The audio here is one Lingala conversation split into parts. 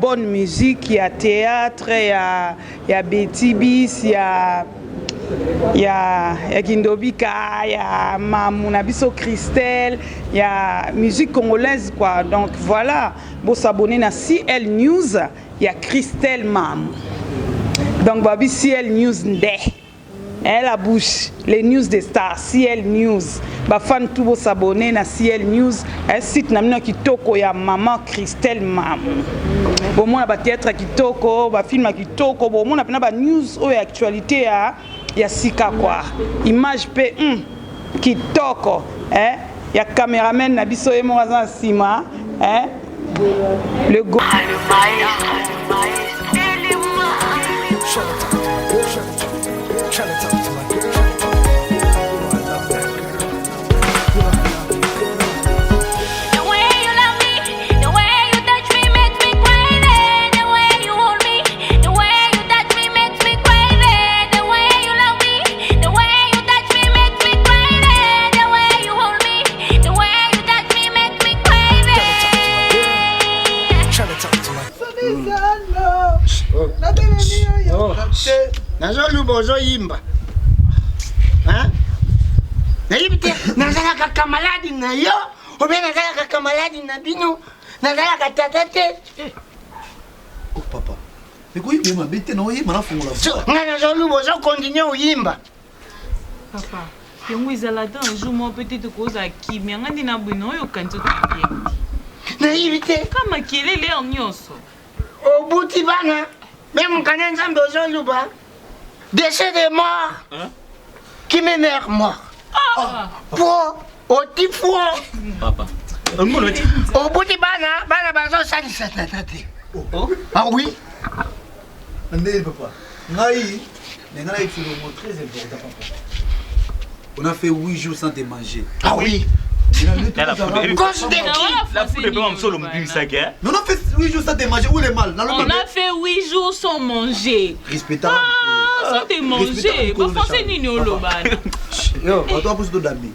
Bonne musique, il y a théâtre, il y a Betty Bis, il y a Kindobika, il y a Mamunabiso Christelle, il y a musique congolaise quoi. Donc voilà, pour s'abonner à CL News, il y a Christelle Mam. Donc babi CL News ndé. La bouche, les news des stars, CL News. Ba fan tout beau s'abonner à CL News. Un site namina kitoko ya maman Christelle Mam. Bon moi ba théâtre kitoko, ba film kitoko, bon moi na ba news ou actualité ya sika quoi. Image pe kitoko, ya caméraman na biso e mo za sima, le go. Nazolu bozo yimba. Hein? Naibite nazala kaka maladi na yo, ou bien nazala kaka maladi na bino, nazala kaka tatate. Oh papa. Mais quoi il m'a bête non yimba na fungola. Nazolu bozo continuer yimba. Papa, yango izala un jour moi peut-être cause à qui mais ngandi na bino yo kanto bien. Naibite Kama kelele nyonso. Obuti bana. Même quand on a besoin de l'ouba, décès de mort, qui m'énerve mort. Pour, au tifo. Papa. Au bout de bana bazo sali satatati. Ah oui? Andé papa. Ngai, mais ngai c'est le mot très important papa. On a fait 8 jours sans te manger. Ah oui? Non, on a fait 8 jours sans te manger. Où est le mal? On a fait 8 jours sans manger. Respectable. Sans te manger. Pas forcément ni au loban. Yo, on doit pousser d'amis.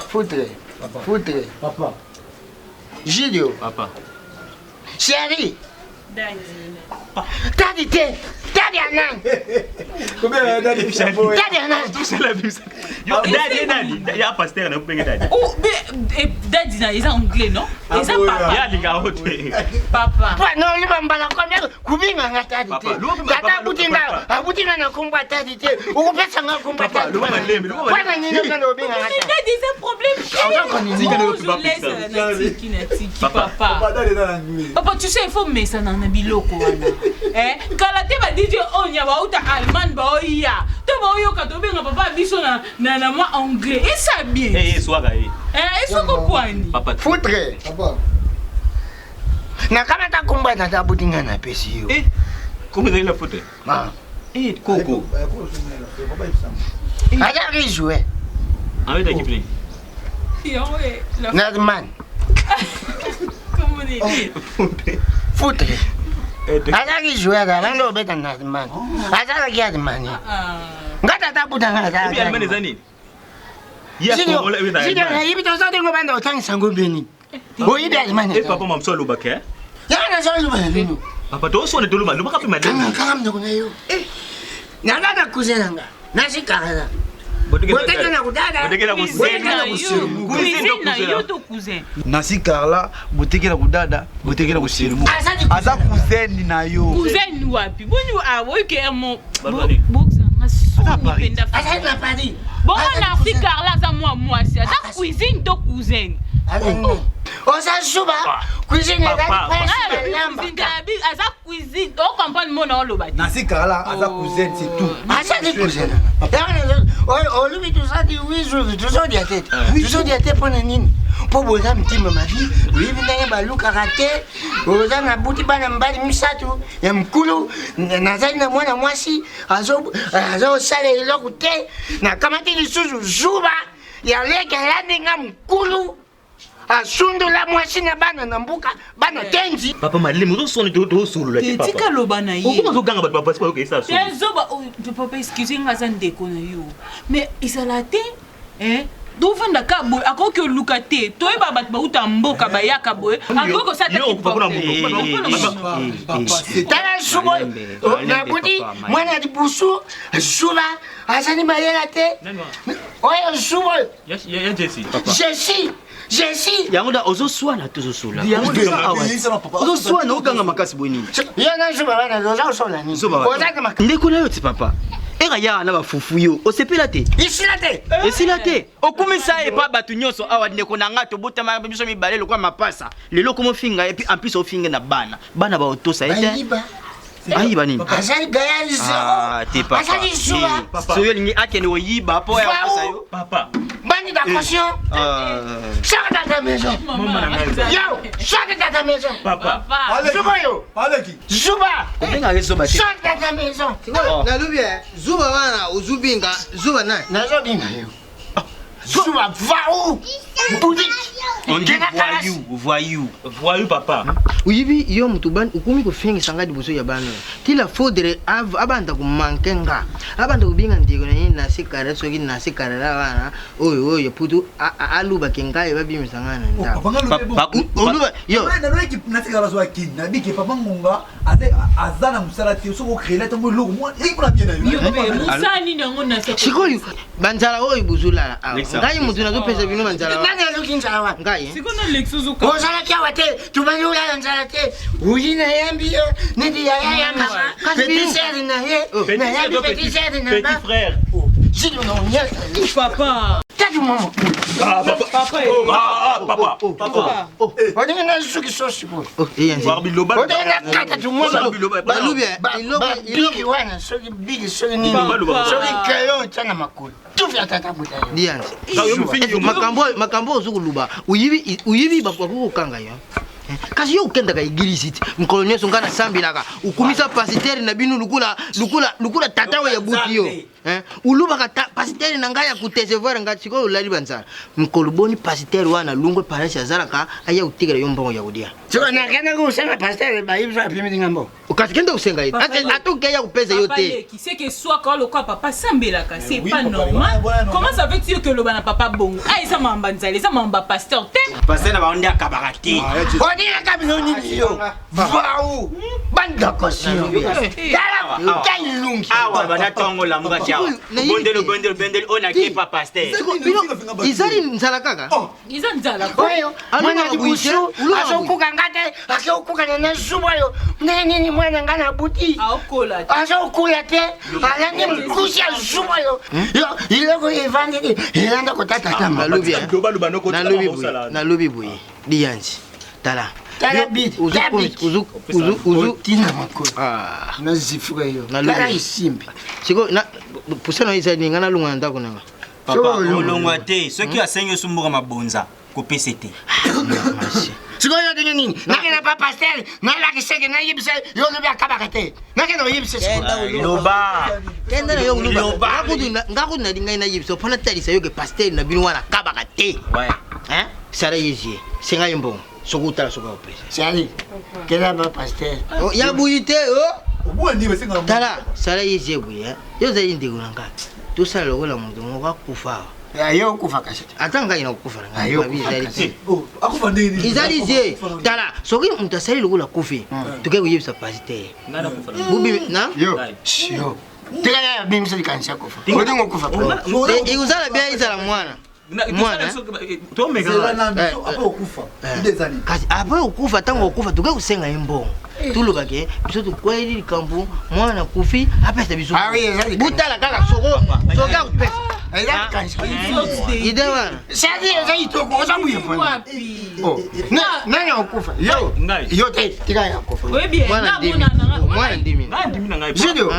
Foutre. Papa. Gidio. Papa. Chérie. Tadité. Tadianan. Combien d'années Tadianan. Tout c'est la même. Yo, Daddy, il y a pasteur na penge Daddy. Oh, Daddy na ils anglais non? Ils ont papa. Ya linga hote. Papa. Non, lui bambala combien kubinga na tadité. Tata butinga na kumba tadité. Ukupesa nga kumba tadité. Bwana nini kana obinga na tadité. Il a des problèmes. Je laisse Natiki papa. Papa, tu sais il faut mettre ça dans na biloko wana. Kalate ba DJ onya ba uta Allemand ba oya. To ba oyo ka to benga papa biso na moi anglais. Et ça bien. Swaga Ils sont comprendre. Papa. Foutre. Papa. Na kama ta kumba na ta butinga na pesi yo. Comment vous allez la foutre? Coco. Aja rijoué. Avec ta équipe. Yahweh. Nadman. Comment on dit? Foutre. Aja rijoué da bando beta Nadman. Aja la gia de mani. Ngata ta butanga ta. Et puis Allemagne les années. Zidio na yibi to zote ngo bando tang sango beni. O yibi Allemagne. Et papa m'a solo baké. Ya na zo luba beni. Papa to so ne to luba ka pe ma. Kanga mno kuna yo. Na dada kuzenanga. Na sikara. Boteke na kudada. Cuisine na yo to cousin. Nasi Carla, boteke na kudada, boteke na kusirimu. Asa cousin na yo. Cousin wapi? Boni awo ke mo boxa nga penda. Asa na Paris. Bon na si Carla za moi si. Asa cuisine to cousin. Osa suba. Cuisine na asa cuisine. O comprendre mon on lo ba. Nasi Carla, asa cousin c'est tout. Asa di cousin. Oh, lui, tout ça dit oui, tout ça dit à tête. Tout ça dit à tête pour nini. Pour vous amener ma vie, oui, vous n'avez pas le karaté. Vous avez un bouti ban mbali misatu. Ya mkulu, nazali na mwana mwasi, azo sale lokuté. Na kamati ni suzu zuba. Ya leka landi nga mkulu. Asundu la mwasi na bana na mbuka, bana tenzi. Papa malé, nous sommes de solo là papa. Tika loba na ye. Comment ganga ba pas que ça. Zoba, papa excusez nga za ndeko na yo. Mais isalate, dovanda ka boy akoki oluka te toyeba bato bauta mboka bayaka boy akoki osala tala subo nabuti mwana libusu suba azali mayela te oyo subo Jessie yangoda ozoswana tozosula ozoswana oganga makasi boy nini yana suba bana ozosola nini ozaka makasi ndeko na yo ti papa eka ya na bafufu yo osepela te esila te okumisa epa bato nyonso awa ndeko na nga tobotama biso mibale lokwa mapasa lelo komofinga epi en plus ofinga na bana baotosa ete ayiba nini azali gaya zero te papa azali suba so yo lingi akende oyiba po ya pasa yo Papa. Bande d'attention. Sors de ta maison. Yo, sors de ta maison. Papa. Zuba yo. Zuba. Sors de ta maison. Nalubie, Zuba wana uzubinga, Zuba na. Nazobinga yo. Zuba va où? Bouddhique. On dit voyou papa. Uyibi yo mutuban ukumi kufingi sangadi buso ya bana. Tila fodere abanda kumankenga. Abanda kubinga ndiko na yini nasikara soki nasikara la wana. Oyo putu aluba kengaye babi misangana nda. Papa oluba yo. Na loki nasikara so akini na bike papa ngonga azana musala ti so ko créer ta mo logo moi et pour la bien yo musani nango na se Sikoyo banzala oyo buzula. Ngai mutu na pesa bino banzala. Nani azokinza wa? Ngai. sikona lexuzuka Ozala kia te, tubani ula nzala te. Uyina yambi yo, nidi ya mama. Petit sœur na ye. Na yambi petit sœur na Petit frère. Silo no nya. papa Tatu mama. Papa. Odi na suki sosi bo. Barbiloba. Odi na kata tu mama. Balubie, Bigi wana, soki bigi soki nini. Soki kayo tana makulu. Tu vya tata buta yo. Dianze. Makambo ozukuluba. Uyibi bakwaku kanga yo. Kasi yo ukenda ka igirisi mkolonyo songana sambilaka ukumisa pasiteri na binu lukula tatawe ya buti yo uluba ka pasiteri na ngaya kutesevoir ngati ko ulali banzala mkoloboni pasiteri wana lungwe parasha zalaka aya utigera yombongo ya udia Siko na kana ko usanga pasiteri ba ibza pimi ngambo ukasikenda usenga ite atuke ya kupeza yote qui c'est que soit quand le quoi papa sambelaka c'est pas normal comment ça fait-il que le bana papa bongo ça mamba nzali ça mamba pasteur te pasteur na baonde akabarati Odi na kabinoni yo. Vau. Banda kosio. Dala kailungi. awa bana tongo la mga chao bondelo ona ke pa pasteur izali nzala kaka ils ont nzala Oyo. Mwana dibusu. Azokuka ngate. Azokuka na subo yo. Nini mwana ngana buti. aokola Azokula te. Alani mkushi subo yo. Yo, iloko evandi. Ilanda kotata kama. nalubi buye dianze tala Tala bit. uzu tina makolo. Na zifuka yo. Tala isimbi. siko na pusana izali ngana lunga ndako nanga papa olongwa te soki asengi osumbuka mabonza ko PCT Siko yo dinga nini? Nakena pa pastel. Na la kiseke na yibse yo lobi akabaka te. Nakena yibse siko. loba kenda na yo luba ngakudu na dinga ina yibso pona talisa yo ke pastel na binu wana kabaka te sara yezi senga yimbo sokuta soka opesa Sali. Kena pa pastel. ya buyite Obuwa ndiwe singa tala sara yezi buya yo zali ndego nanga tusala lokola muntu ngoka kufa Yo kufa kasete. atanga ina kufa nga Yo bizali akufa ndini izali zie tala soki muntu asali lokola kufi tuke kuyibisa pastel bubi na Yo. Yo. Tega ya bimse dikanisa kufa. Odingo kufa. ikuzala bia izala mwana apa okufa ndezani kasi apo okufa tango okufa tuke kusenga imbongo tuluka ke biso tukweli likambu mwana kufi apesa biso butala kaka soka kupesa Eza kanisa. ide wana Sadi eza itoko ozamuye pona. Nani okufa? Yo te tega ya kufa. oui bien mwana ndimi Zido.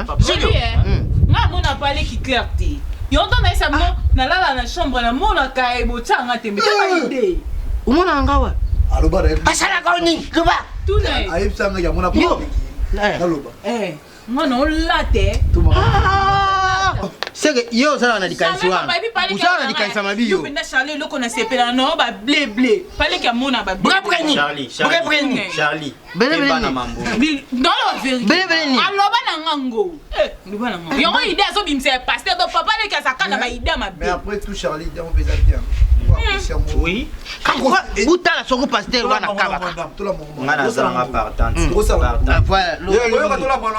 nga mona pale ki clair te yondo na isa mo na lala na chambre na mona kai botanga te mais pas idée umona ngawa aloba da Asala koni. Luba. tout n'est ayipsanga ya mona pa naloba mwana olate C'est que yo ça on a dit kanisi wana. Usa on a dit kanisa mabiyo. Yo benda Charlie loko na sepela no ba blé. Fallait qu'il mona ba blé. Charlie. Bele Bana mambo. Dans la vérité. Bele ni. Alors ba nango. Nous ba nango. Yo idée so bimse pasteur donc papa le ka sakana ba idée ma Mais blé. après tout, Charlie, on fait ça bien. Oui. Utala soko pasteur wana kabaka. Ngana zanga partante. Voilà.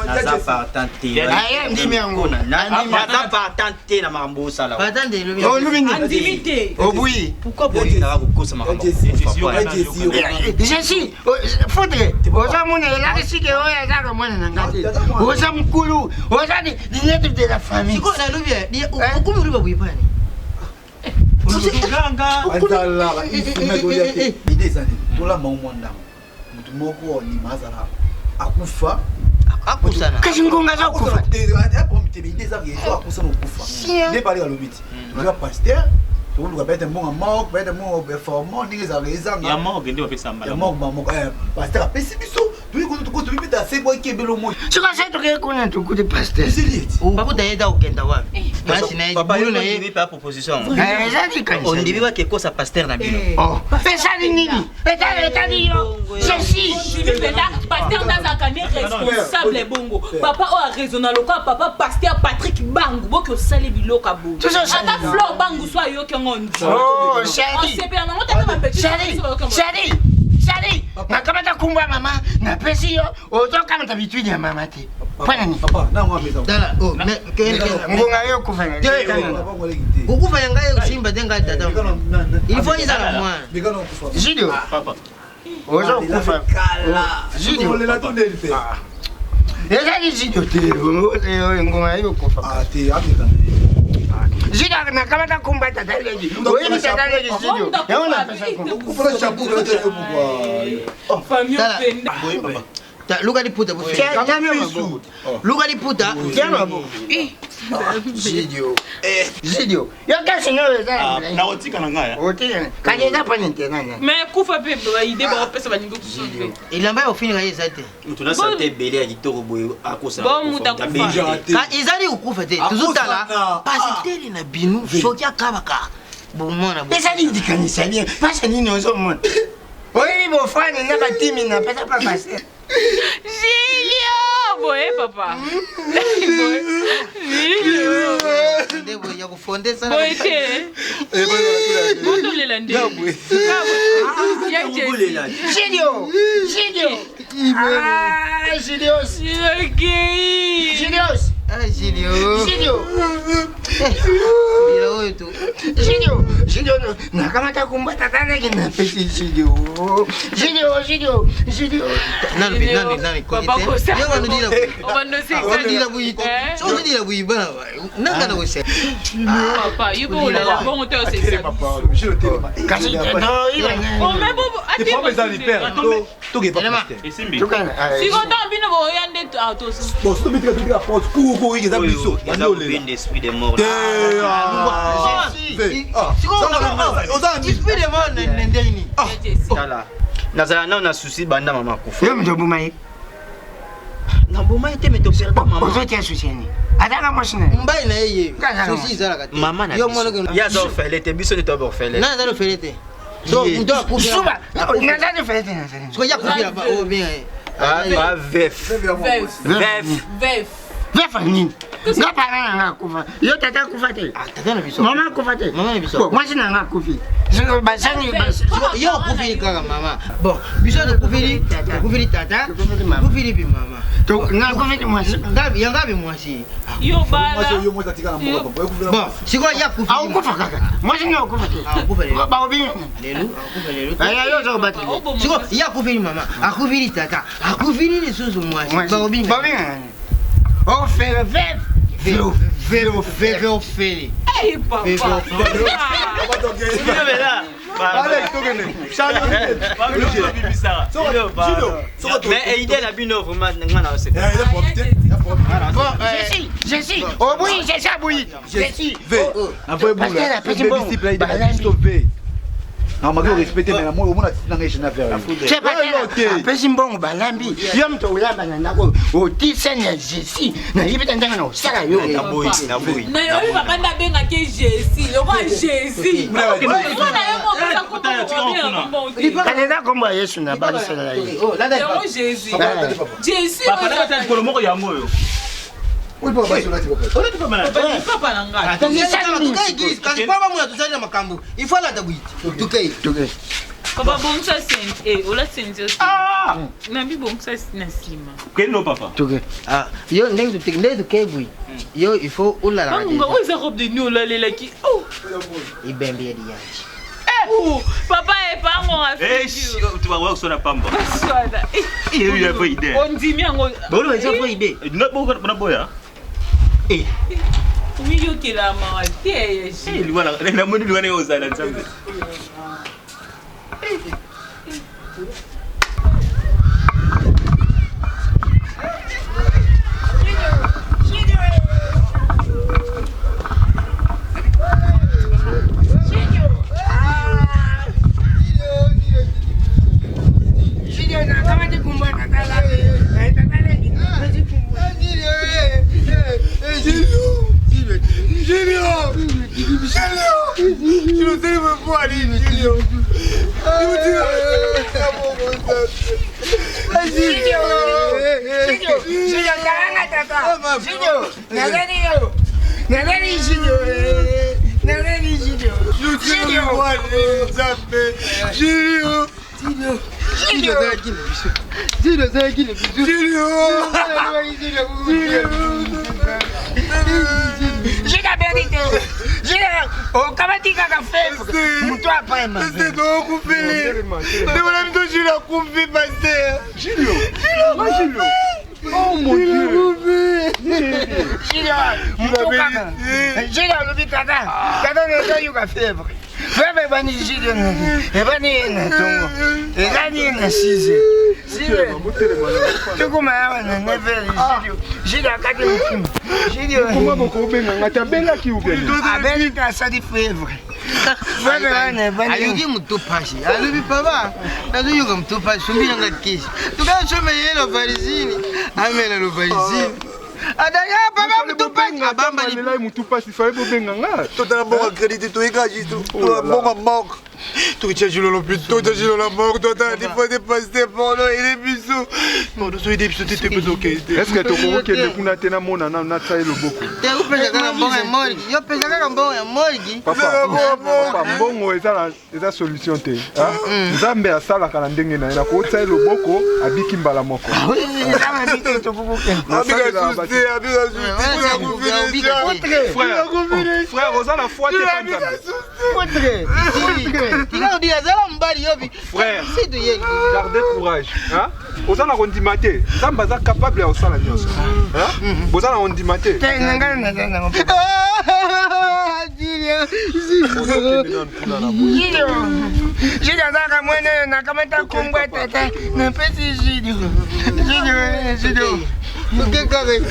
Naza partante. Aya ndimi yangu. Naza partante na mambo sala. Attendez le Oh lumini. Intimité. Obui. Pourquoi bolinga na kukosa makambo? Je suis faudrait. Oza mona la risque oya za mona ngati. Oza mkulu. Oza ni net de la famille. Siko na lubia. Ni ukumu luba buipani. akufa akusana kashingonga za kufa ndepali kalobiti oza pasteur tokoluka bete mbonga moko bete mbonga performant ndenge ezalaka ezanga Ya moko ndio pesa mbala. ya moko moko pasteur apesi biso toyibita se boki ebelo moi sika se toke kuna tukuti pasteur esilieti bakuta yeda ukenda wapi basi na Papa bulu yo na na ye yini pa proposition. ezali kanisa Ondibi wa kekosa pasteur na bino. oh pesa nini etali yo ceci Benda pasteur Nazakane responsable bongo. Papa o a raisonné loka papa pasteur Patrick Bangu boko sali biloka bo. Ata Flor Bangu so ayoki ngondi. oh On chérie sait bien non ta ba petit. Chérie, nakamata kumba mama na pesi yo otoka mta bitwini ya mama te pana ni papa nango ameza dala oh me ngonga yo kufanya ukufa yangaye usimba denga tata ilifo izala mwana bikana kufa Gidio Papa. ozo kufa Gidio le la tonne pe ezali Gidio te ngonga yo kufa ah te ameka Gidio nakamata kumba tata leji oyi tata leji Gidio yaona pesa kumba kufa chapeau le te pourquoi Famille Dala. Benda. ta luka liputa bu luka liputa Tiens bon Gidio Gidio yo kasi no ezali Na otika na ngaya. otene kanyeza pa ntenana Mais kufa pe ba idée ba pesa ba ningo kusobe. ilamba ya ofini ngaye zate Tuna sante bele ya kitoko boyo akosa. Bon, muta kufa. ka izali ukufa te tuzutala pasiteli na binu soki akabaka bomona bo ezali ndikanisa bien pasa nini ozomona oyebi bofani na batimi na pesa pa pasteur Gilio, boy papa. Gilio. ndebo ya kufondesa Boy te. Bondo le lande. Ya Kubulela. Gidio ah Gidios Gidios ah Gidio Gidio bila oyo tu Gidio nakamata kumbata tata kina pesi Gidio nani Papa kosa. yo wanu dila Obando wanu dila sexy. buyi so dila buyi bana nanga na wese Papa, you go la bon te sexy. kasi no iba Oh mais bobo, te prends mes amis père to ke pas Esimbi. tukana si content bino bo yande auto. bon so bitika bitika porte ko eza biso Yaza ubinde esprit de mort. esprit de mort ndeni Tala. Nazala na na souci banda mama kufa. yo mto bumai Na boma ete me to perdre mama. ozotia suseni ataka mosina mbai na yeye sosi izala kati Mama na yo biso. mwana ke Ya zo fele te biso ne to bo fele. na zalo felete so ndo akufi suba nazali fete nazali so ya kufi ba o bien Ba vef. Vef. vefa nini ngapana nanga kufa yo tata kufa te tata na biso mama kufa te mama na biso mwasi nanga kufi basani yo kufili kaka mama bon biso to kufili tata kufili bi mama nga kufi mwasi yangabi mwasi Yo bala. yo mo tatika na moko papa bon siko ya au kufili kufa kaka mwasi ni kufa te akufa lelo ba obi lelo akufa lelo aya yo zo batele siko ya kufili mama akufili tata akufili lisusu mwasi ba obi ba obi oh fere vef veo ofeli Hey papa. Mais idée la bino vraiment ngana ose. je suis oh oui je suis oui je suis Après boula. Pasteur, petit bon. Non, mais respecter mais moi au moins na ngeshina faire. C'est pas pesi mbongo balambi. Yo mto ulamba na ndako. Oti senya Jésus. Na yibita ndanga na osala yo. Na boy. Na yo papa na benga ke Jésus. Le roi Jésus. Kaneza kombo Yesu na balisala yo. Oh, là Jésus. Jésus. Papa na tata ko moko yango yo. Oui, papa, c'est là tu vas. On est pas malade. Papa na nga. Kasi papa mwana tusali makambo. Il faut la tabwiti. Tukei. Papa bon ça c'est ola c'est Ah! na bi bon ça na sima. Quel papa? Tukei. Ah, yo ndenge tukei bui. Yo il faut ola la. Nga où est robe de nuit là les qui. Oh. Ibembe ya diaji. Oh, papa est pas moi. Eh, tu vas voir sur la pamba. Il y a pas idée. On dit bien on. Bon, il y a pas idée. Non, bon boya. Eh. Oui, yo qui la m'a Eh, voilà, la moni lui aux ala ensemble. J'ai la vérité. J'ai la... Oh, comment tu as fait? Toi après, ma. C'est donc coupé. Mais on a mis deux jours à couper, pasteur. Julio. Oh mon Dieu. Julio, le bit tata ne pas fièvre. Fèvre bani Julio. Et bani na tongo. Et bani na sise. Tu comment na never Julio. Julio akati mkimu. Julio. Comment beaucoup benga ta benga ki ubeni. Abenga ça dit fièvre. Ayuki mutupashi. Alubi papa. Nazo yuga mutupashi. Sumbira ngakisi. Tukachome yelo varizini. Amela lo varizini. Adaya papa mutupashi. Abamba ni là mutupashi fallait bo benga nga. Tota bon crédit to ikaji to. Bon mort. Tu tiens Julio plutôt tu Julio la mort tota il faut dépasser pendant il est bisou. Non, nous sommes des bisous t'es pas OK. Est-ce que tu comprends que kuna tena mona na tsaye lo boko. Te upeza kana mbongo ya morgi. Yo peza kana mbongo ya morgi. Papa mbongo eza solution te. Nzambe asala kana ndenge na ina ko tsaye lo boko abiki mbala moko. Frère, Rosa la foi t'es frère, gardez courage. Hein? Vous allez rondimate. Zamba za capable ya osala nyonso. Hein? Vous allez rondimate. Julio zaka mwene na kamata kumbwa tata na pesi Julio. Julio. Mukekare.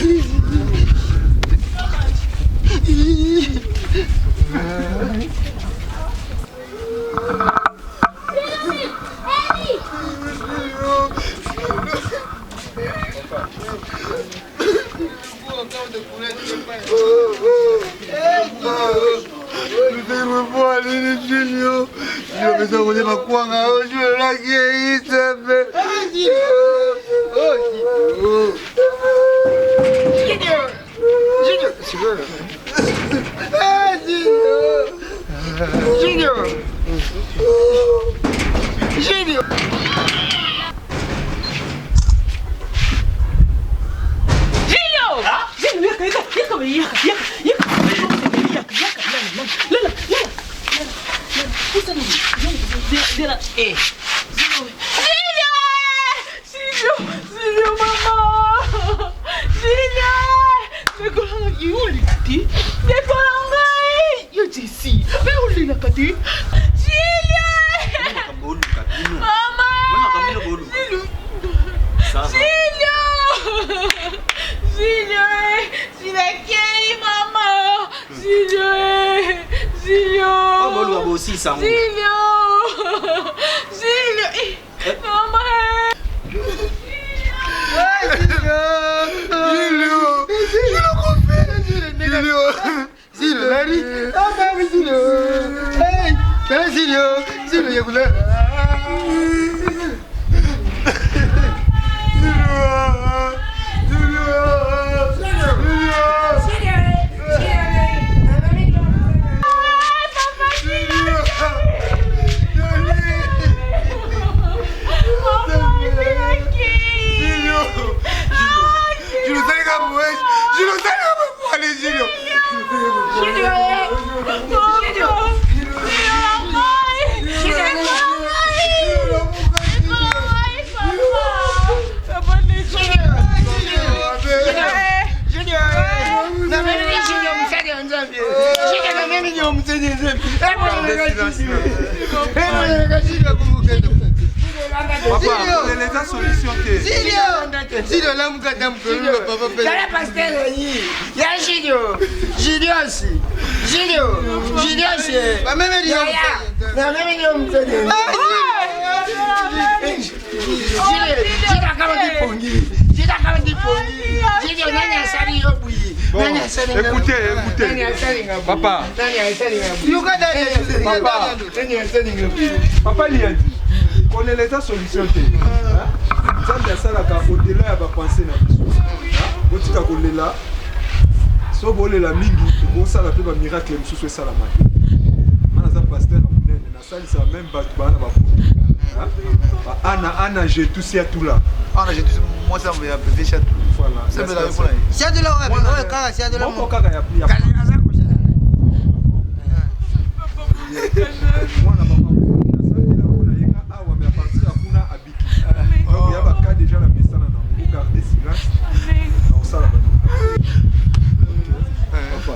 Écoutez, papa. Papa, il a dit qu'on est l'état solution. Ça, c'est la au-delà, il va penser à la là. Si vous voulez la mingi, vous savez la miracle, vous savez ça la magie. On a un pasteur, on a même Anna, j'ai tout ça tout là. Anna, j'ai tout moi ça me fait ça tout. Voilà. C'est de la réponse. C'est de la réponse. C'est de la réponse. Moi na maman. Ah ouais mais à partir de kuna abiki. Donc il y a pas cas déjà la message na on garder silence. On ça là. Papa.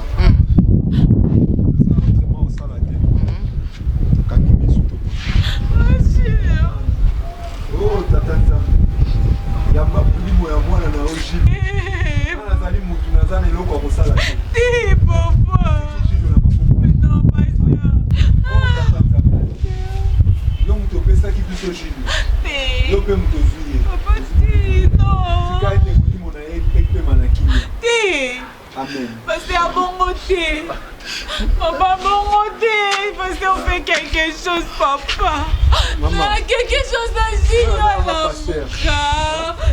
Ça autrement on ça là. Kakimi suto. Oh tata. Yamba limo ya mwana na oji. Ana zali mutu nazana eloko ko sala. Papa. Non pas ça. Yo mutu pesa ki biso jini. Yo pe mutu zuye. Papa si non. Sika ite mutu mona ekpe manakini. Ti. Amen. Parce que à bon côté. Papa, bon côté. Parce qu'on fait quelque chose, papa. Maman. Quelque chose d'agile à la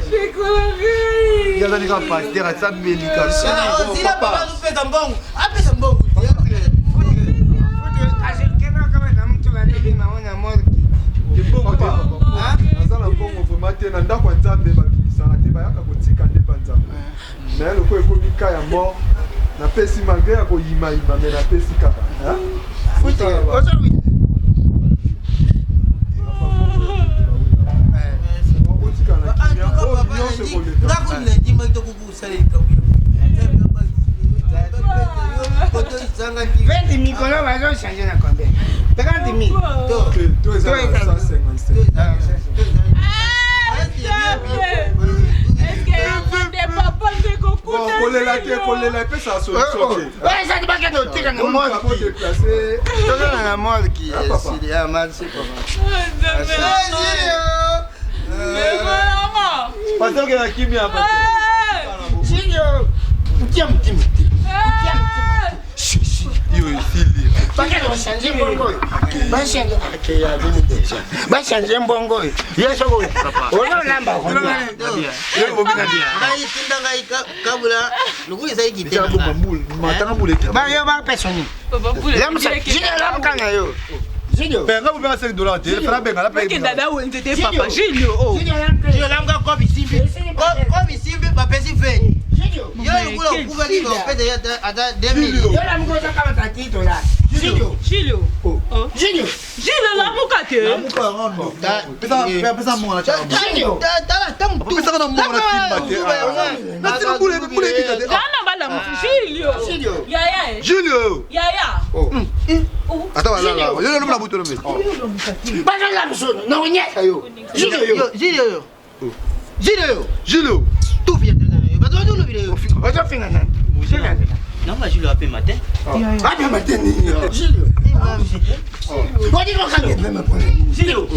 j'ai coloré. Il y a des gens pasteur à ça médical. Si la papa nous fait un bon. Après un bon. na ndako ya nzambe babimisaka te bayaka kotika nde pa nzambe me loko ekomi ka ya mort napesi malgré ya koyimayima me napesi kaka Vende mikolo bazo changer na combien? 50 000. Toi, ça 155. Est-ce que des papas de coco? Bon, coller la paix, ça solution. Ouais, ça dit pas que nous tirons na mort qui. Toujours na mort qui. C'est à mal, c'est pas mal. Parce que la chimie a pas. Signor. Tiens. Yo ici. Pas que nous changer bongo. Ba changer. Ba changer bongo. Yeso go. Ono lamba. Yo bobina dia. Ngai tinda ngai kabula. Lugu isa ikite. Ya bomba mul. Matanga mule. Ba yo ba personne. Papa pour Lam sa. Jina lam kanga yo. Jino. Ben ngabu banga $5 te. Fera benga la paye. que dada où était papa Julio. Oh. Jino lam ka kobi simbi. Kobi simbi ba pesi fe. Yo lukula ukuva kiko pete ya ata 2000. Yo lam go kama tatito la. Julio. Oh. Julio. Julio la mukate. Muka ngono. Pesa mo na cha. Julio. Tala tam tu. Pesa na mo na timba te. Na tira bule kita te. Dana bala mu Julio. Yaya. Julio. Yaya. Oh. Ata wala la. Yo no mla buto no me. Ba la msono. Na unyeka yo. Julio. Tu viens de ba tu lo video. Ojo finga nan. Non, moi je le rappelle matin. Apa matin ni. Julio. Wadi ko kanga même pas. Julio.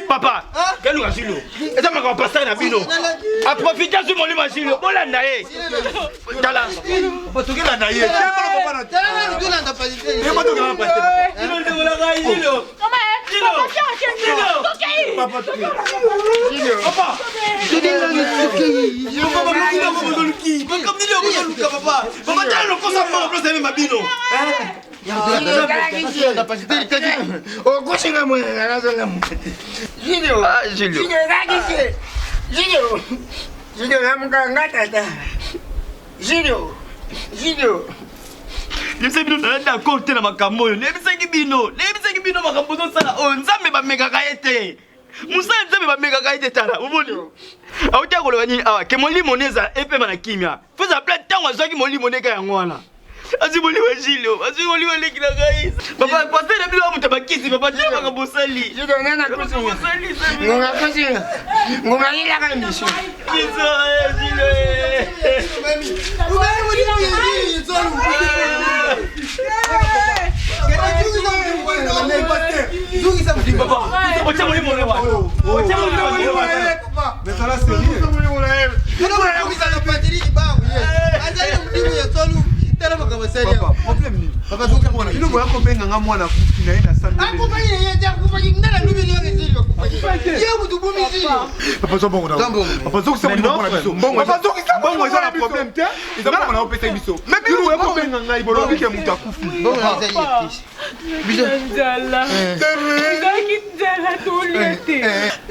Papa, quel est Gilio? Et ça m'a passé la bino. A profiter sur mon imagine. Bon la naïe. Tala. Pas tout la naïe. Azimoli wa Gilio, azimoli wa leki na guys. Papa, passer la bilo muta bakisi, papa tu vas kabosali. Je donne na kusi. Ngonga kusi. Ngonga ila ka mission. Kizo Gilio.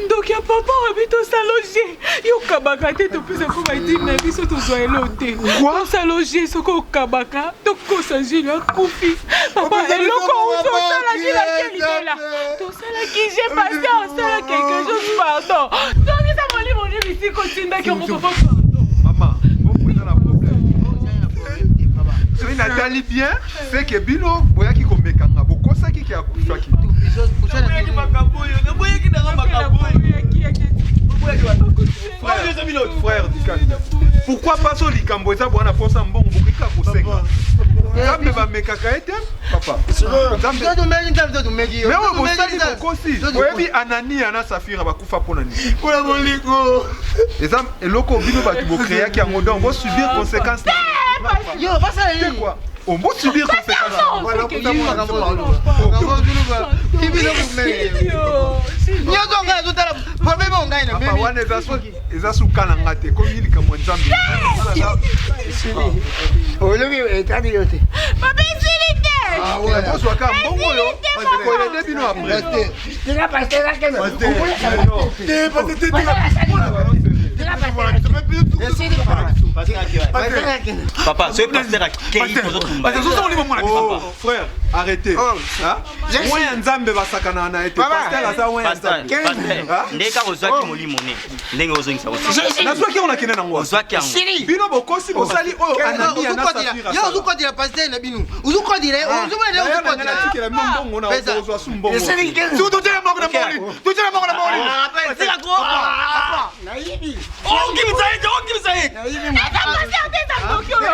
Donc ya papa habite au salon yo kabaka te to plus ko ba dire na biso to zo elote quoi salon soko kabaka to ko sanji le kufi papa eloko uzo sala jila kelibela to sala ki j'ai passé en sala quelque chose pardon donc ça moli mon ici continue que mon papa pardon maman bon vous dans la problème so Nathalie bien c'est que bino boya ki komekanga bokosa ki ya kufa ki frère pourquoi pas so likambo eza bwana posa mbongo bokika kosenga zambe bamekaka ete papa mais oyo bosali bokosi oyebi anani ana safira bakufa mpona nini mpona moliko eza eloko bino bato bokreaki yango donc bosubir conséquence quoi on va subir conséquences. Voilà, papa, ce pasteur a créé frère, arrêtez. Moi, Nzambe va sakana na été. Pasteur, ça, ouais, Nzambe. Ndeka ozaki molimone. Ndenge ozongisa aussi. Na soki on a kene na ngwa. Ozaki yango. Bino bokosi bosali oyo anani ana safira. Yo uzuko dira pasteur na binu. Uzuko dira, uzuko dira uzuko dira. Tikela mbongo na ozo sumbongo. Tu tu tira mbongo na moli. Tu tira mbongo na moli. Ah, c'est la go. Naibi. Oh, qui me saïd, oh, qui me saïd. Naibi. Naibi. Naibi.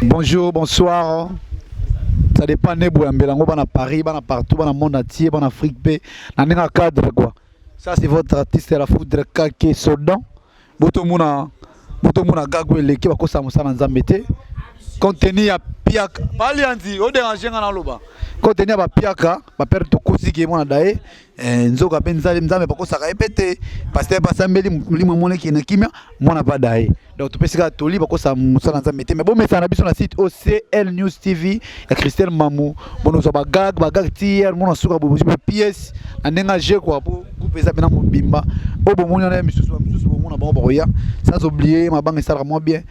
Bonjour, bonsoir. Ça dépend de Bouyambelango, dans Paris, dans partout, dans le monde entier, dans l'Afrique, dans un cadre quoi. Ça c'est votre artiste la foudre Kake Sodan. Botomuna Gagwele qui va kosa musana nzambete. Contenu ya piaka. Bali anzi, o déranger ngana loba. Contenu ya piaka, ba perdre to kosi ki mona dae. Nzoka benza nzambe ba kosa ka epete. Pasteur basambeli mulimo mona ki na kimia, mona ba dae. Donc tu peux sika toli ba kosa musana nzambete. Mais bon messana biso na site OCL News TV ya Christelle Mamou. Bono so ba gag tier mona suka bo PS. Anenga je quoi pour pesa bena mobimba. Bo mona na misusu mona ba boya. Sans oublier ma banque ça vraiment bien.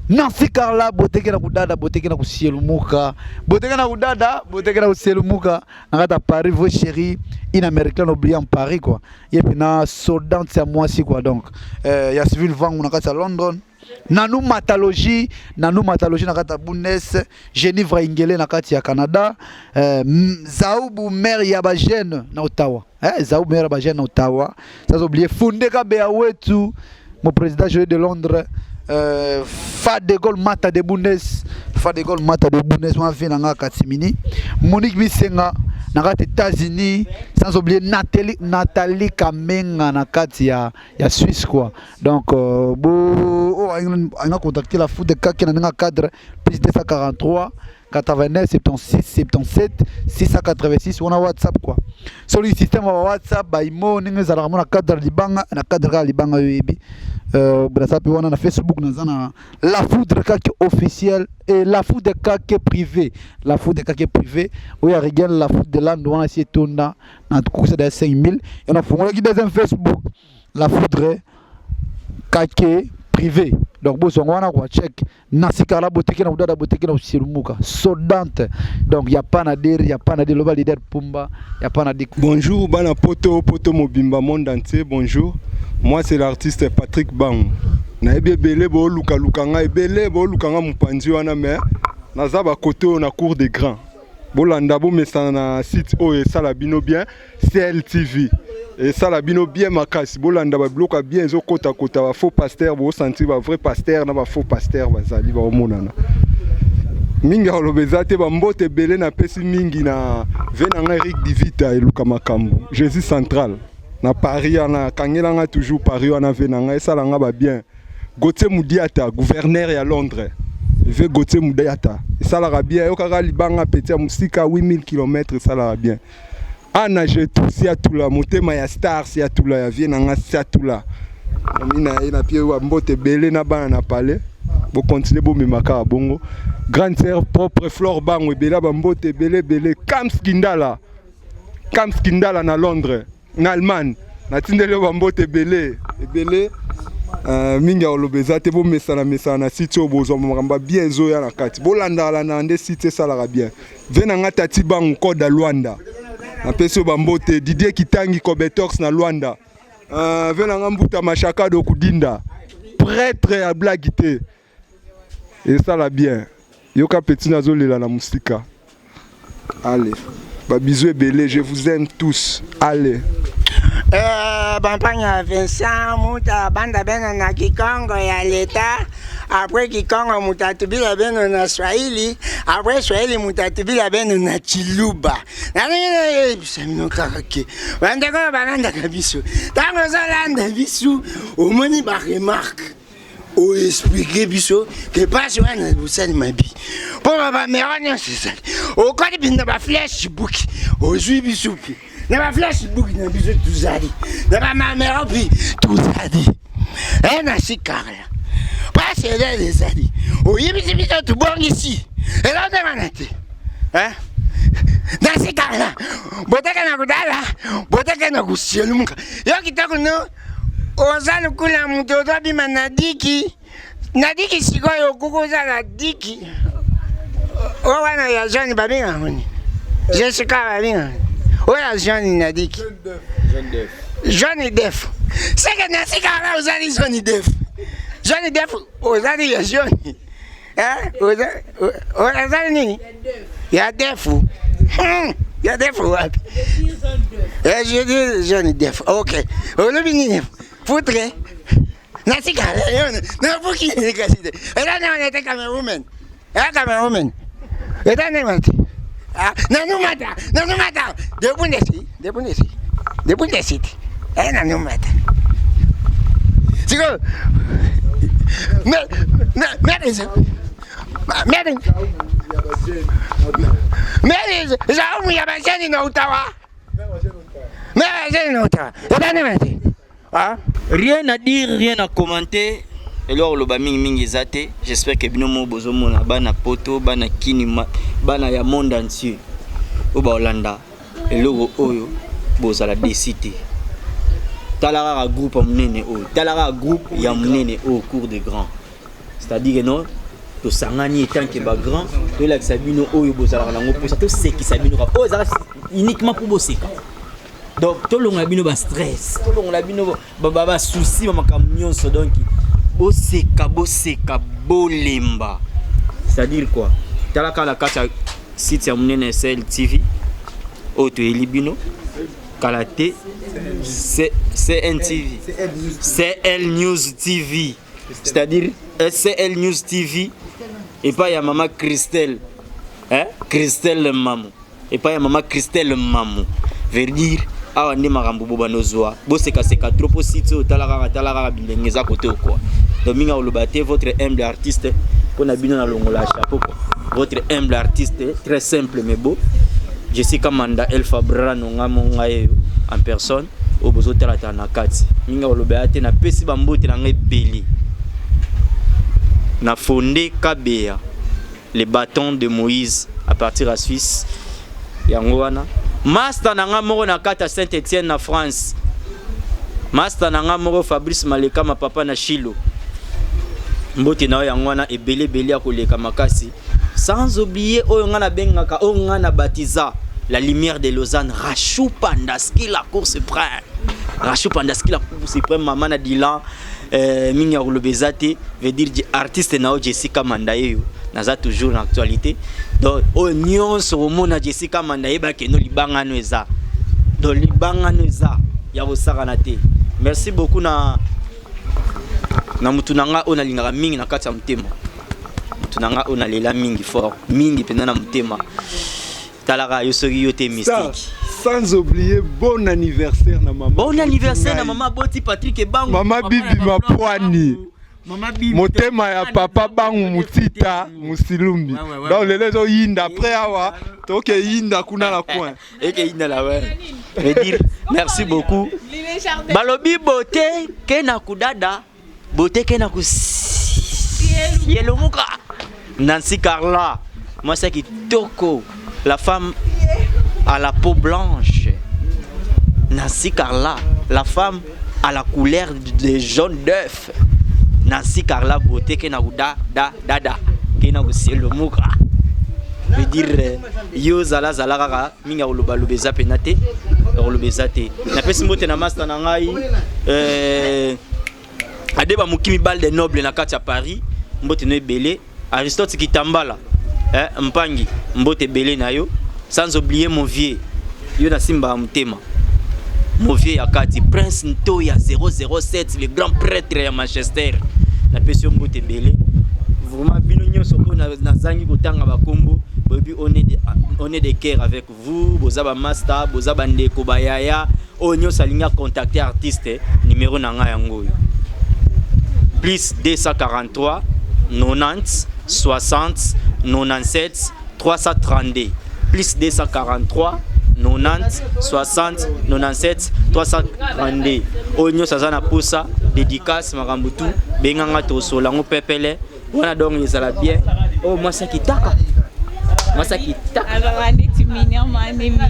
Nancy Carla boteke na kudada boteke na kusielumuka boteke na kudada boteke na kusielumuka nakata Paris vos chéris in américain oublié en Paris quoi yepi na Sodan c'est moi aussi quoi donc ya civil vang nakata London nanu matalogie nakata Bundes Genève Ingele nakati ya Canada Zaoubu maire ya ba jeune na Ottawa Zaoubu maire ya ba jeune na Ottawa sans oublier Fundeka Beawetu mon président de Londres Fa de Gaulle Mata de Bundes moi vient dans Katimini Monique Misenga dans les États-Unis sans oublier Nathalie Kamenga na kati ya Suisse quoi donc on a contacté la foot de Kake dans cadre plus 243 89 76 77 686 on a WhatsApp quoi sur le système WhatsApp ba imo ninga za na cadre libanga na cadre libanga yebi WhatsApp on a Facebook na la foudre Kake officiel et la foudre Kake privé où il y a regarde la foudre de l'an on a essayé tonna na course de 5000 et on a fondé qui deuxième Facebook la foudre Kake privé donc bon on a quoi check nasikala boteke na udada boteke na usilumuka sodante donc y a pas na dire loba leader pumba y a pas na dire. Bonjour bana poto mobimba monde entier bonjour moi c'est l'artiste Patrick Bang na ebele bo luka nga ebele bo luka nga mupanzi wana mais naza ba côté na cour des grands bolanda bo mesana na site o et sala bino bien CLTV et sala bino bien makasi bolanda ba bloka bien zo kota ba faux pasteur bo sentir ba vrai pasteur na ba faux pasteur bazali ba omonana minga olobeza te ba mbote belé na pesi mingi na venanga Eric Divita et Luka Makambo Jésus central na Paris na kangelanga toujours Paris na venanga et sala nga ba bien Gauthier Moudiata gouverneur ya Londres ve Gauthier Moudiata et sala ga bien yokaka libanga petit musika 8000 km sala ga bien ana je tout si atula motema ya star si atula ya vienanga si atula mina ina pie wa mbote belé na bana na palais bo continuer bo memaka bongo grande sœur propre Flore Bangwe bela ba mbote belé Kamskindala na Londres na Allemagne na tindele ba mbote belé minga olobeza te bo mesana na site obozo mamba bien zoya na kati bolanda la na nde site sala bien venanga tati bangu koda Luanda na peso bambote Didier Kitangi Kobetox na Luanda venanga mbuta mashaka do kudinda prêtre à blagité et ça la bien yoka petit nazolela na musika allez ba bisous belé je vous aime tous allez Bampanya Vincent muta banda bena na Kikongo ya leta après Kikongo mutatubila beno na Swahili après Swahili mutatubila beno na Chiluba na bisamino kakake banda ko bananda kabiso tango zalanda biso omoni ba remarque o expliquer biso que pas wana busani mabi pour ba meranya c'est ça o kodi binda ba flash book o zui biso na ba flash book na biso tuzali na ba mamera puis tuzali na sikara pas c'est les ali o yibisi biso tu bon ici et là on manate na sikara boteka na kudala boteka na kusielumuka yo kitako no ozana kula mtoto bima nadiki sikoyo kukuza nadiki wana ya Jean babinga ngoni Jessica babinga oya Jean nadiki Jean Def seka na sikara ozali Jean Def ozali ya Jean Unazani nini? Ya defu. Ya defu wapi? Je dis jeune defu. OK. Olobi nini? Foutre. Nasika. Na fuki ni kaside. Ela na wanete Cameroon. Cameroon. Ela na mati. Nanumata. De Bundesliga. Nanumata. Sigo. Rien à dire, rien à commenter. Et là, on mingi zate. J'espère que binomo bozomona bana poto, bana kinima, bana ya monde entier. Oba Hollanda. Et logo oyo bozala décité. Talara groupe amnene o. Talara groupe ya mnene au cours de grand. C'est-à-dire que non, to sangani tant que ba grand, to la sabino oyo bozala nango pour ça to c'est qui sabino rap. Oh ça uniquement pour boseka. Donc to longa bino ba stress, to longa bino ba souci ba makamnyon so donc boseka bolemba. C'est-à-dire quoi? Talaka la kata site ya mnene SL TV auto elibino Kalate CNTV CL News TV, c'est-à-dire SCL News TV et pas ya maman Christelle Christelle Mamou et pas ya maman Christelle Mamou veut dire awa ndi makambo bobanozwa boseka seka trop site talara bilengeza côté quoi. Donc minga olobate votre humble artiste qu'on a bino na longola chapeau quoi. Votre humble artiste très simple mais beau. Jessica Manda Elfa Brano ngamongayo en personne au bozo telata na kati minga olobate na pesi bambote na ngai beli na fondé Kabea les bâtons de Moïse à partir à Suisse yango wana master na ngamoro na kata Saint-Étienne na France master na ngamoro Fabrice Maleka ma papa na Chilo mbote na yango wana ebele ya koleka makasi. Sans oublier Oyongana Bengaka, Oyongana Batiza, la lumière de Lausanne, Rachou Pandaski, la Cour suprême. Rachou Pandaski, la Cour suprême, Mamana Dilan, Minya Roulobezate, veut dire artiste Nao Jessica Mandaye, Naza toujours en actualité. Donc, Oignon, Soromona Jessica Mandaye, Bakeno Libanganoza. Donc, Libanganoza, Yavo Saranate. Merci beaucoup na Mutunanga, on a l'ingara Ming na Katia Mtemo. Tunanga on a lela mingi fort mingi pendant mutema talara yosogi yote mystique. Sans oublier bon anniversaire na maman. Bon anniversaire na maman Boti Patrick Bangu. Maman Bibi Mapwani. Maman Bibi motema ya papa Bangu Mutita Musilumbi. Donc les lezo yinda après awa toke yinda kuna la coin. Et que yinda la ouais. Je dire merci beaucoup. Balobi beauté kena kudada beauté kena Yelomuka Nancy Carla, moi c'est qui Toko, la femme à la peau blanche. Nancy Carla, la femme à la couleur de jaune d'œuf. Nancy Carla beauté qui na da qui na Yelomuka. Je veux dire yo zala rara minga oloba lobeza penate olobezate. Na pesi mbote na master na ngai adeba mukimi bal de noble na kati ya Paris. Mbote no belé Aristote Kitambala mpangi mbote belé na yo sans oublier mon vieux yo na simba mutema mon vieux yakati Prince Ntoya 007 le grand prêtre ya Manchester na pesio mbote belé vraiment bino nyonso ko na zangi kotanga bakombo bobi on est de cœur avec vous bozaba master bozaba ndeko bayaya onyo salinga contacter artiste numéro na nga yango plus 243 90 60 97 332 plus 243 90 60 97 332 Onyo Sazana Poussa dédicace Marambutu Benganga Tosolango Pepele wana donc ils ala bien oh moi ça qui taka alors on est mineur mineur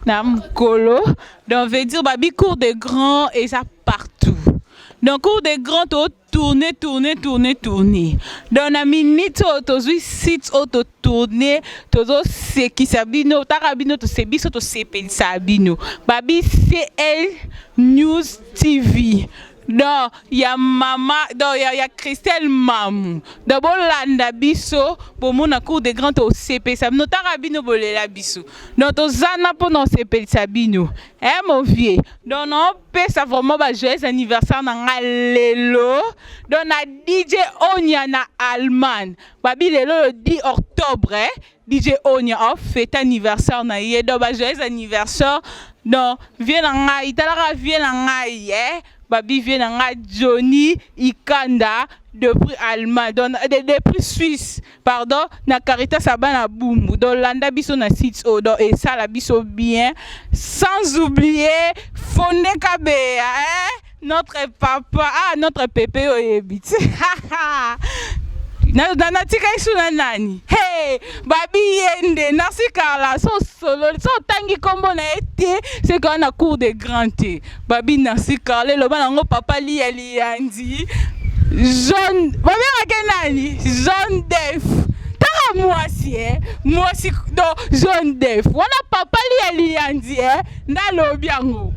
na mkolo donc veut dire babi cours de grand et ça partout Donc, cours des grands, tourner. Dans la minute, tu site, tu tourner, tu qui sabino, tarabino, tu sebiso, tu sepel sabino. Babi CL News TV. Donc, il y a maman, donc il y a Christelle Mamou. D'abord, landa biso, pour mon cours de grand au CP, ça nous tarabino bolé la biso. Donc, aux zana pour nos CP sabino. Mon vieux. Donc, on peut ça vraiment ba joyeux anniversaire dans lelo. Donc, na DJ Onya na Allemagne. Babi lelo le 10 octobre, DJ Onya a fête anniversaire na yé. Donc, ba joyeux anniversaire. Donc, viens na itala viens na yé. Babi vient dans Johnny Ikanda depuis Allemagne, depuis Suisse, pardon, na Caritas Abana Boumou, dans Landa biso na site Odo et ça la biso bien, sans oublier Fone Kabe, notre papa, notre pépé oyebit. Na tika isu na nani hey babi yende nasi kala so solo so tangi kombo na ete c'est qu'on a cours de grand te babi nasi kala lo bana ngo papa li andi jaune babi akenani jaune def tara moi si do jaune def wana papa li andi na lo biango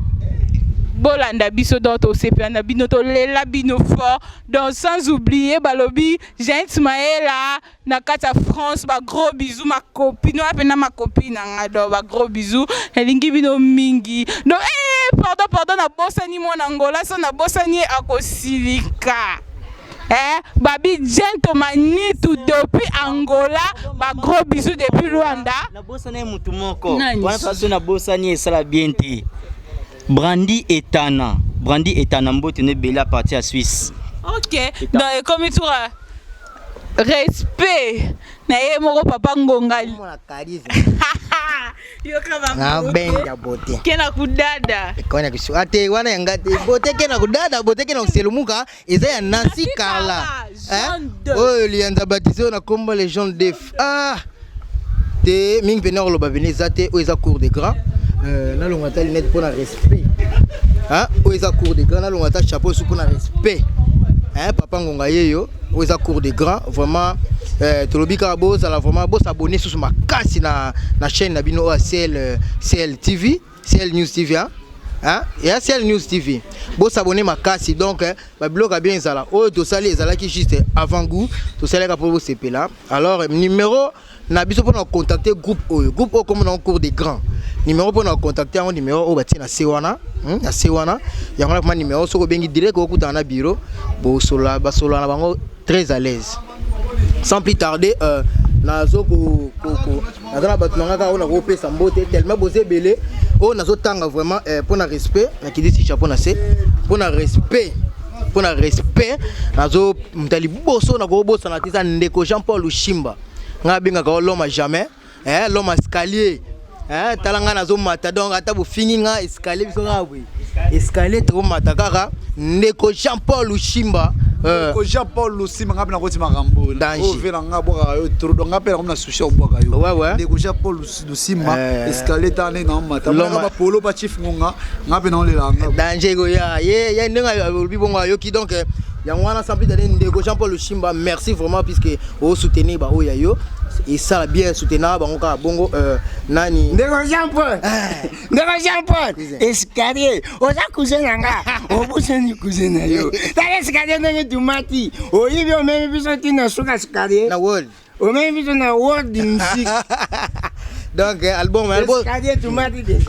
bolanda biso d'auto CP na bino to lela bino fort donc sans oublier balobi Jean Maëla na kata France ba gros bisous ma copine apena ma copine ngado ba gros bisous elingi bino mingi donc pardon na bosani mo na Angola so na bosani akosilika babi gentleman tout depuis Angola ba gros bisous depuis Rwanda na bosani mutu moko wana faso na bosani esala bien te Brandy Etana mbote ne bela partie à Suisse. OK. Donc comme tu as respect na ye moko papa ngongali. Yo kama na benga bote. Kena kudada. Kona kisu ate wana yangate bote kena kudada bote kena kuselumuka eza ya Nancy Carla. Oh lianza baptisé na komba les gens def. Te ming venir lo ba venir zate o eza cours de grand. Na longata lunette pour la respect. O eza cours de grand na longata chapeau sous pour la respect. Papa ngonga yeyo o eza cours de grand vraiment tolobika bo ça la vraiment bo s'abonner sur ma kasi na chaîne na bino CL TV, CL News TV et CL News TV. Bo s'abonner ma kasi donc ba blog a bien ça là. O to sali ezala qui juste avant goût, to sali ka pour vous CP là. Alors numéro na biso pour nous contacter groupe O comme dans cours de grand. Numéro pour nous contacter un numéro au bâti na Sewana, na Sewana. Il y a un numéro sur le bengi direct au coup dans le bureau. Bon sola na bango très à l'aise. Sans plus tarder na zoko na dans batanga ka on a repé sambote tellement bosé belé. Oh na zo tanga vraiment pour na respect na qui dit chapeau na c'est pour na respect. Pour na respect na zo mtali boso na go boso na tisa ndeko Jean-Paul Lushimba. Nga binga ka l'homme à jamais l'homme à escalier talanga nazo mata donc ata bo fini nga escalier biso nga bwe escalier to mata kaka ndeko Jean-Paul Lushimba ko Jean-Paul Lushimba nga bina koti makambo o vela nga boka yo tro donc nga pela comme na sushi o boka yo ndeko Jean-Paul Lushimba escalier tane na mata nga ba polo ba chief nga bina on le nga danger go ya ndenga bi bonga yo ki donc Yangwana Sampi d'aller ndeko Jean-Paul Lushimba merci vraiment puisque au soutenir ba oya yo et ça bien soutenir ba ngoka bongo nani ndeko Jean-Paul escalier oza cousin nga obuseni cousin yo ta escalier ndenge tumati oyibi o même biso tina suka escalier na world o même biso na world music. Donc album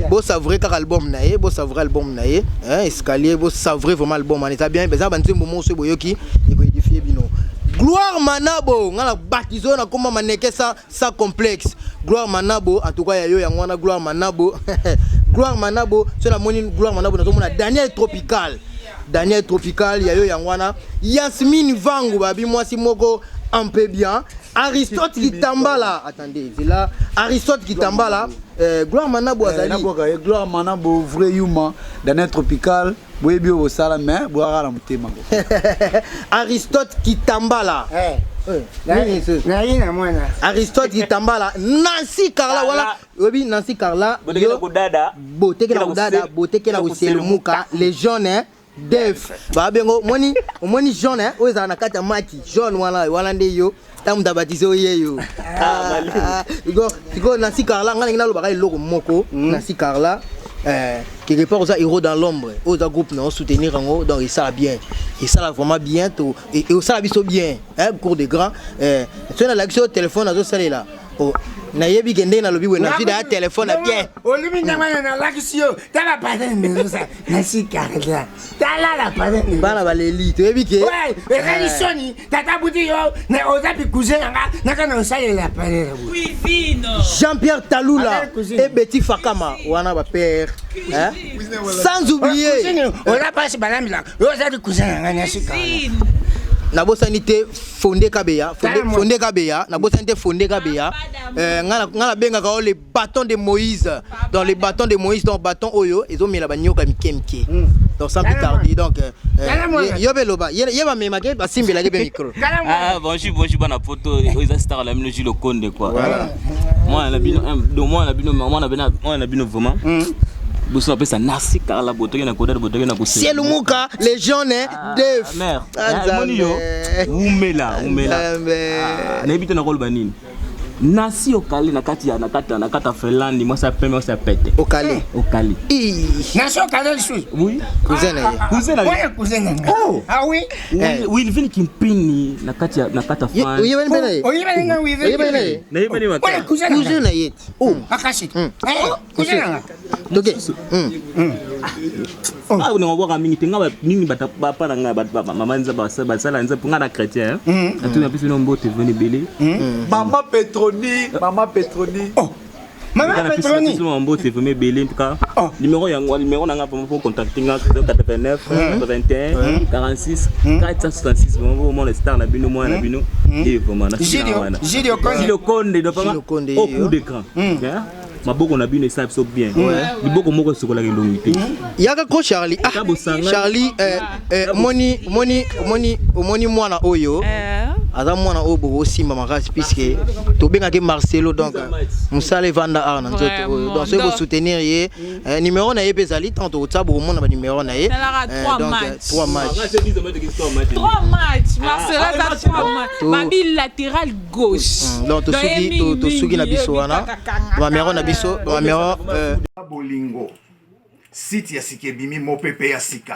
beau savrer car album naé beau savrer album naé escalier beau savrer vraiment album on est bien ça bantu moment ce boyoki et ko édifier bino Gloire Manabo ngala baptizo na koma maneke ça complexe Gloire Manabo en tout cas ya yo ya ngwana Gloire Manabo c'est la monine Gloire Manabo na mona Daniel Tropical ya yo ya ngwana Yasmine Vangu babi moi si moko un peu bien Aristote Kitambala attendez c'est là Aristote Kitambala Gloire Manabo azali Gloire Manabo vrai humain Daniel Tropical boyebi o sala mais boara la mutema Aristote Kitambala Aristote Kitambala Nancy Carla voilà oui Nancy Carla botekela kudada botekela kuselumuka les jeunes def babengo moni jaune hein oza na kata mati jaune wala nde yo tamu tabatizo yeyo tiko na sikarla ngana ngina lobaka eloko moko na sikarla quelque part oza héros dans l'ombre oza groupe na soutenir ngo donc il ça bien et ça vraiment bien tout et ça biso bien hein cours de grand tu na l'action téléphone azo salela na yebi gende na lobi wena vida téléphone bien olubi nyama na l'action tala pas mais ça na sikarla tala la pas bana baleli to yebi ke ouais réalisoni tata budi yo na oza pi cousin na kana salela pas cuisine Jean-Pierre Talula et Betty Fakama wana ba père hein sans oublier on a pas banamila oza di cousin na sikarla na bosanité fondé Kabeya na bosanité fondé Kabeya ngala benga ka les bâtons de Moïse dans les bâtons de Moïse dans bâton oyo ils ont mis la banyoka mikemke donc sans plus tarder donc yobeloba yeba memake basimbela ke micro bonjour bana photo ils star la mino Gilles Konde quoi voilà moi na bino vraiment Bosso appelle ça Nasi car la beauté na koda beauté na ko c'est le muka les jeunes def mère monio umela na ebito na kolba nini Nasi okali na kata Finlande moi ça pète okali Nasi okali chose oui cousin oh ah oui oui il vient kimpini na kata fan oui na yebani wa cousin na yet oh akashi cousin na donc ah on va voir mingi tenga nini bata papa na mamanza basala nza punga na chrétien atu na biso nombote veni belé Maman Petroni oh Maman Petroni nombote veni belé en tout cas numéro nanga pour contacter nga 89 81 46 466 vraiment le star na bino moi na bino et vraiment na Gilles Konde do pas au coup d'écran maboko na bino ça bien liboko moko sokola ke longité yaka ko Charlie moni mwana oyo aza mwana oyo bo simba makasi puisque to benga ke Marcelo donc musale vanda arna nzoto oyo donc so bo soutenir ye numéro na ye bezali tant to tsabo mona ba numéro na ye donc 3 matchs Marcelo a 3 matchs babi latéral gauche donc to sugi na biso wana ba numéro na biso ba numéro bolingo site ya sikebimi mopepe ya sika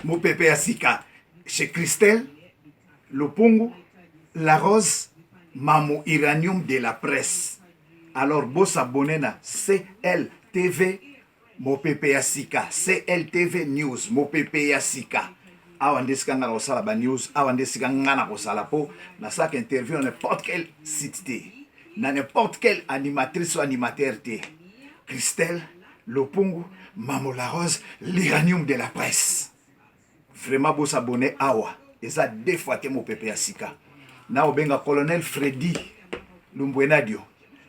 mopepe ya sika chez Christelle Lopungu, la rose, Mamo Iranium de la presse. Alors, vous s'abonnez à CLTV, Mopepe Asika, CLTV News, Mopepe Asika. Awandeska ngana kosala ba news, awandeska ngana kosala po, na sak interview na n'importe quel site na n'importe quelle animatrice ou animateur té. Christelle Lopungu, Mamo la rose, l'Iranium de la presse. Vraiment, vous s'abonnez awa. Et ça, deux fois que mon pépé à Sika. Na obenga colonel Freddy Lumbwenadio.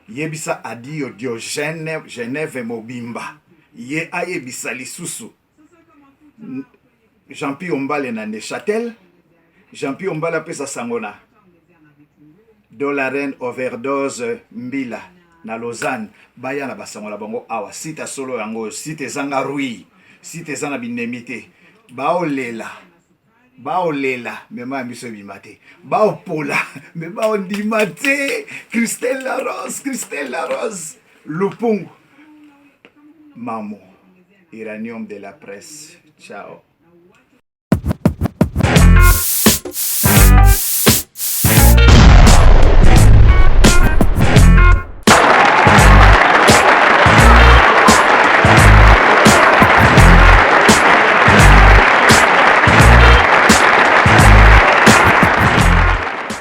Yebisa adio Diogène Genève Mobimba. Ye ayebisa lisusu. Jean-Pierre Ombale na Neuchâtel. Jean-Pierre Ombale pesa sangona. Dolaren overdose Mbila na Lausanne. Baya na basangola bango awa. Sita solo yango. Site zanga rui. Site zanga binemite. Baolela, mais ma miso bimate. Baopola, mais baondimate. Christelle la rose. Lupung. Mamo. Iranium de la presse. Ciao.